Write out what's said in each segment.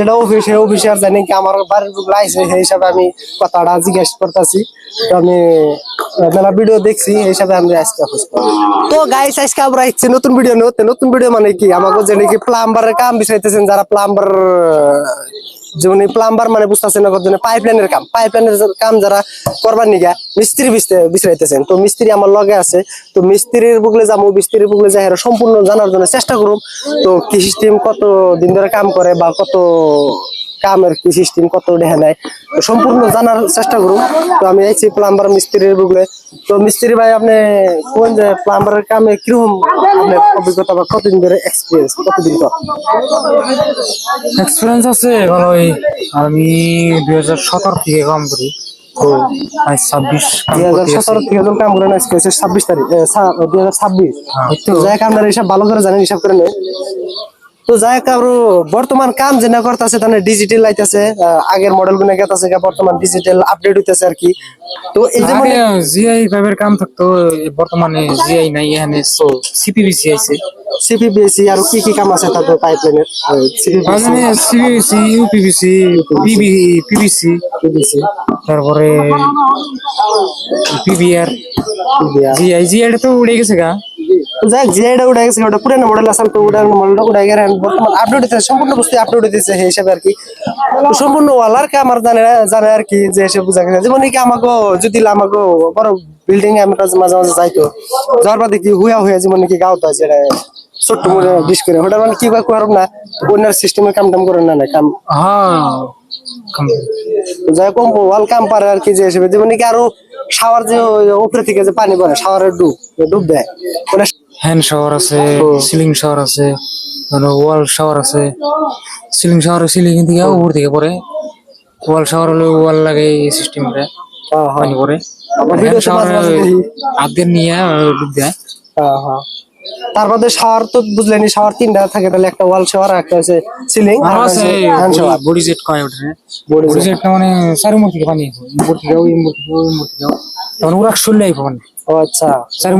যেটা অফিসে আর জানি কি আমার বাড়ির বুক লাইছে সেই হিসাবে আমি কথাটা জিজ্ঞেস করতেছি। তো আমি মেলা ভিডিও দেখছি এই হিসাবে আমি আজকে তো গাইস আজকে আমরা ইচ্ছে নতুন ভিডিও নতুন ভিডিও মানে কি আমাকে যে নাকি প্লাম্বারের কাম বিষয়তেছেন যারা প্লাম্বার যেমন প্লাম্বার মানে বুঝতেছেন না পাইপলাইনের কাম যারা করবার নিগা মিস্ত্রি বিষয়তেছেন। তো মিস্ত্রি আমার লগে আছে, তো মিস্ত্রির বুকলে যাবো, মিস্ত্রির বুকলে যাই সম্পূর্ণ জানার জন্য চেষ্টা করুন। তো কি সিস্টেম কত দিন ধরে কাম করে বা কত কামের কি সিস্টেম কত দেখা নেয় তো সম্পূর্ণ জানার চেষ্টা করুন। তো আমি আইছি প্লাম্বার মিস্ত্রির বুকলে। তো মিস্ত্রি ভাই আপনি কোন যে প্লাম্বারের কামে কিরকম আপনার অভিজ্ঞতা বা কতদিন ধরে এক্সপিরিয়েন্স কতদিন পর এক্সপিরিয়েন্স আছে ভালোই। আমি 2017 থেকে কাম করি। তো আজ 26 2017 থেকে যখন কাম করেন আজকে 26 তারিখ 2026। তো যাই আপনারা হিসাব ভালো করে জানেন, হিসাব করে নেন। তো যাই কারো বর্তমান কাম যেটা করতেছে তাহলে ডিজিটাল আইতাছে, আগের মডেল গুলো গেতাছে বর্তমান ডিজিটাল আপডেট হইতেছে আর কি। তো এই যে আগে জিআই ভাবের কাম থাকতো, বর্তমানে জিআই নাই, এখানে তো সিপিবিসি আছে। সিপিবিসি আর কি কাম আছে তারপর পাইপলাইনের সিপিবিসি, ইউপিবিসি, পিবিসি, তারপরে পিবিআর, জিআই তো উড়ে গেছে গা। যাই জিআইটা উঠে গেছে, ওটা পুরানো মডেল আছে, তো ওটার মডেলটা উঠে গেছে বর্তমান আপডেট হইতেছে, সম্পূর্ণ বস্তু আপডেট হইতেছে সেই হিসাবে আর কি। তো সম্পূর্ণ ওয়ালার কাম আর জানে আর কি যে এসে বোঝা গেছে যেমন কি আমাকে যদি আমাকে বড় বিল্ডিং এ আমি মাঝে মাঝে যাইতো যাওয়ার বাদে কি হুয়া যেমন কি গাওতো আছে ছোট্ট মোটে বিশ করে ওটা মানে কি বা করব না ওনার সিস্টেমে কাম করেন না কাম। হ্যাঁ যাই কম ওয়াল কাম পারে আর কি যে হিসেবে যেমন কি আরো শাওয়ার যে উপরে থেকে যে পানি পড়ে শাওয়ারের ডুব দেয় ওটা হ্যান্ড শাওয়ার আছে, সিলিং শাওয়ার আছে, ওয়াল শাওয়ার আছে। সিলিং শাওয়ার সিলিং থেকে উপর থেকে পরে, ওয়াল শাওয়ার হলে ওয়াল লাগে এই সিস্টেমটা পানি পরে। হ্যান্ড শাওয়ার আগে নিয়ে ডুব দেয়। তারপরে শাওয়ার তো বুঝলেনি, শাওয়ার তিনটা থাকে, তাহলে একটা ওয়াল শাওয়ার একটা হচ্ছে সিলিং আর হ্যান্ড শাওয়ার। বডি জেট কয় ওটা, বডি জেটটা মানে চারিমুখ থেকে পানি ইম্পোর্ট থেকে ইম্পোর্ট থেকে তখন ওরা চলে আইব মানে। ও আচ্ছা,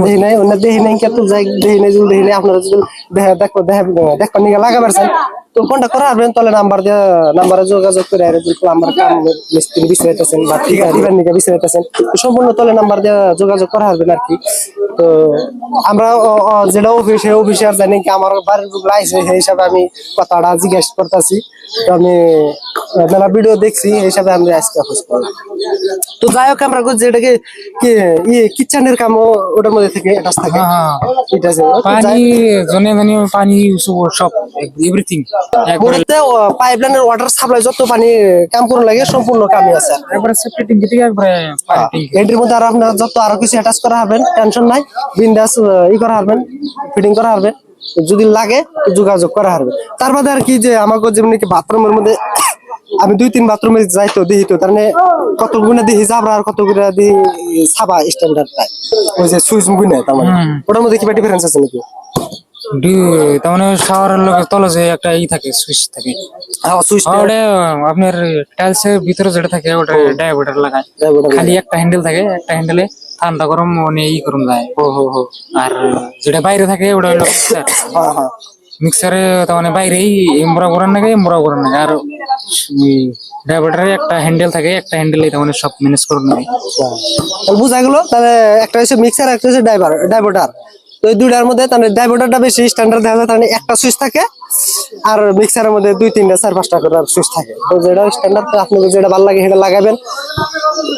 দেখি নাই ওনা দেখি নাই কত যাই দেখি নাই আপনারা যদি দেখো নিয়ে লাগাবার চান তো কোনটা করা হবেন তাহলে নাম্বারে যোগাযোগ করে আমার কাম মিস্ত্রি বিষয়তেছেন বা ঠিকাদার নিকে বিষয়তেছেন সম্পূর্ণ তলে নাম্বার দিয়ে যোগাযোগ করা হবেন আর কি। তো আমরা যেটা অফিসে আর জানি কি আমার বাড়ির বুক লাইছে সেই হিসাবে আমি কথাটা জিজ্ঞেস করতেছি। তো আমি মেলা ভিডিও দেখছি এই হিসাবে আমি আজকে খোঁজ করলাম। তো যাই হোক আমরা যেটাকে কি কিচেনের কামও ওটার মধ্যে থেকে অ্যাটাচ থাকে। পানি জনে জনে পানি সব এভরিথিং বলতে পাইপলাইনের ওয়াটার সাপ্লাই যত পানি কাম করে লাগে সম্পূর্ণ কামই আছে একবারে সেফটি ট্যাঙ্কি থেকে একবারে এটির মধ্যে আর আপনার যত আরো কিছু অ্যাটাচ করা হবেন টেনশন নাই, বিন্দাস করা হবেন, ফিটিং করা হবে, যদি লাগে যোগাযোগ করা হবে। তার বাদে আর কি যে আমাকে যেমন কি বাথরুমের মধ্যে আমি 2-3 বাথরুমে যাইতো দেখি তো তার মানে কত গুণে দেখি যাবরা আর কত গুণে দেখি সাবা স্ট্যান্ডার্ডটাই ওই যে সুইচ গুণে তার মানে ওটার মধ্যে কি ডিফারেন্স আছে নাকি? তার মানে শাওয়ারের তলে যে একটা থাকে সুইচ থাকে, ওটা আপনার টাইলস এর ভিতরে যেটা থাকে ওটা ডায়োমিটার লাগায়, খালি একটা হ্যান্ডেল থাকে, একটা হ্যান্ডেলে ঠান্ডা গরম মানে করুন যায়। আর যেটা বাইরে থাকে ওটা হলো মিক্সারে, তার মানে বাইরেই এমব্রা করার নাকি আর ডায়োমিটারে একটা হ্যান্ডেল থাকে, একটা হ্যান্ডেলে তার মানে সব ম্যানেজ করুন লাগে। বুঝা গেল তাহলে একটা হচ্ছে মিক্সার একটা হচ্ছে ডাইভার্টার। তো এই দুইটার মধ্যে তাহলে ডাইভার্টারটা বেশি স্ট্যান্ডার্ড দেখা যায়, তাহলে একটা সুইচ থাকে আর মিক্সারের মধ্যে 2-3টা 4-5টা করে সুইচ থাকে। তো যেটা স্ট্যান্ডার্ড আপনাকে যেটা ভালো লাগে সেটা লাগাবেন।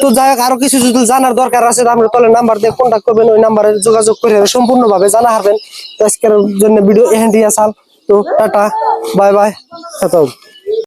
তো যাই হোক আরো কিছু যদি জানার দরকার আছে আপনি তাহলে নাম্বার দিয়ে কন্ট্যাক্ট করবেন, ওই নাম্বারে যোগাযোগ করে সম্পূর্ণভাবে জানা হারবেন। তো আজকের জন্য ভিডিও এখান দিয়ে আসাল। তো টাটা বাই বাই।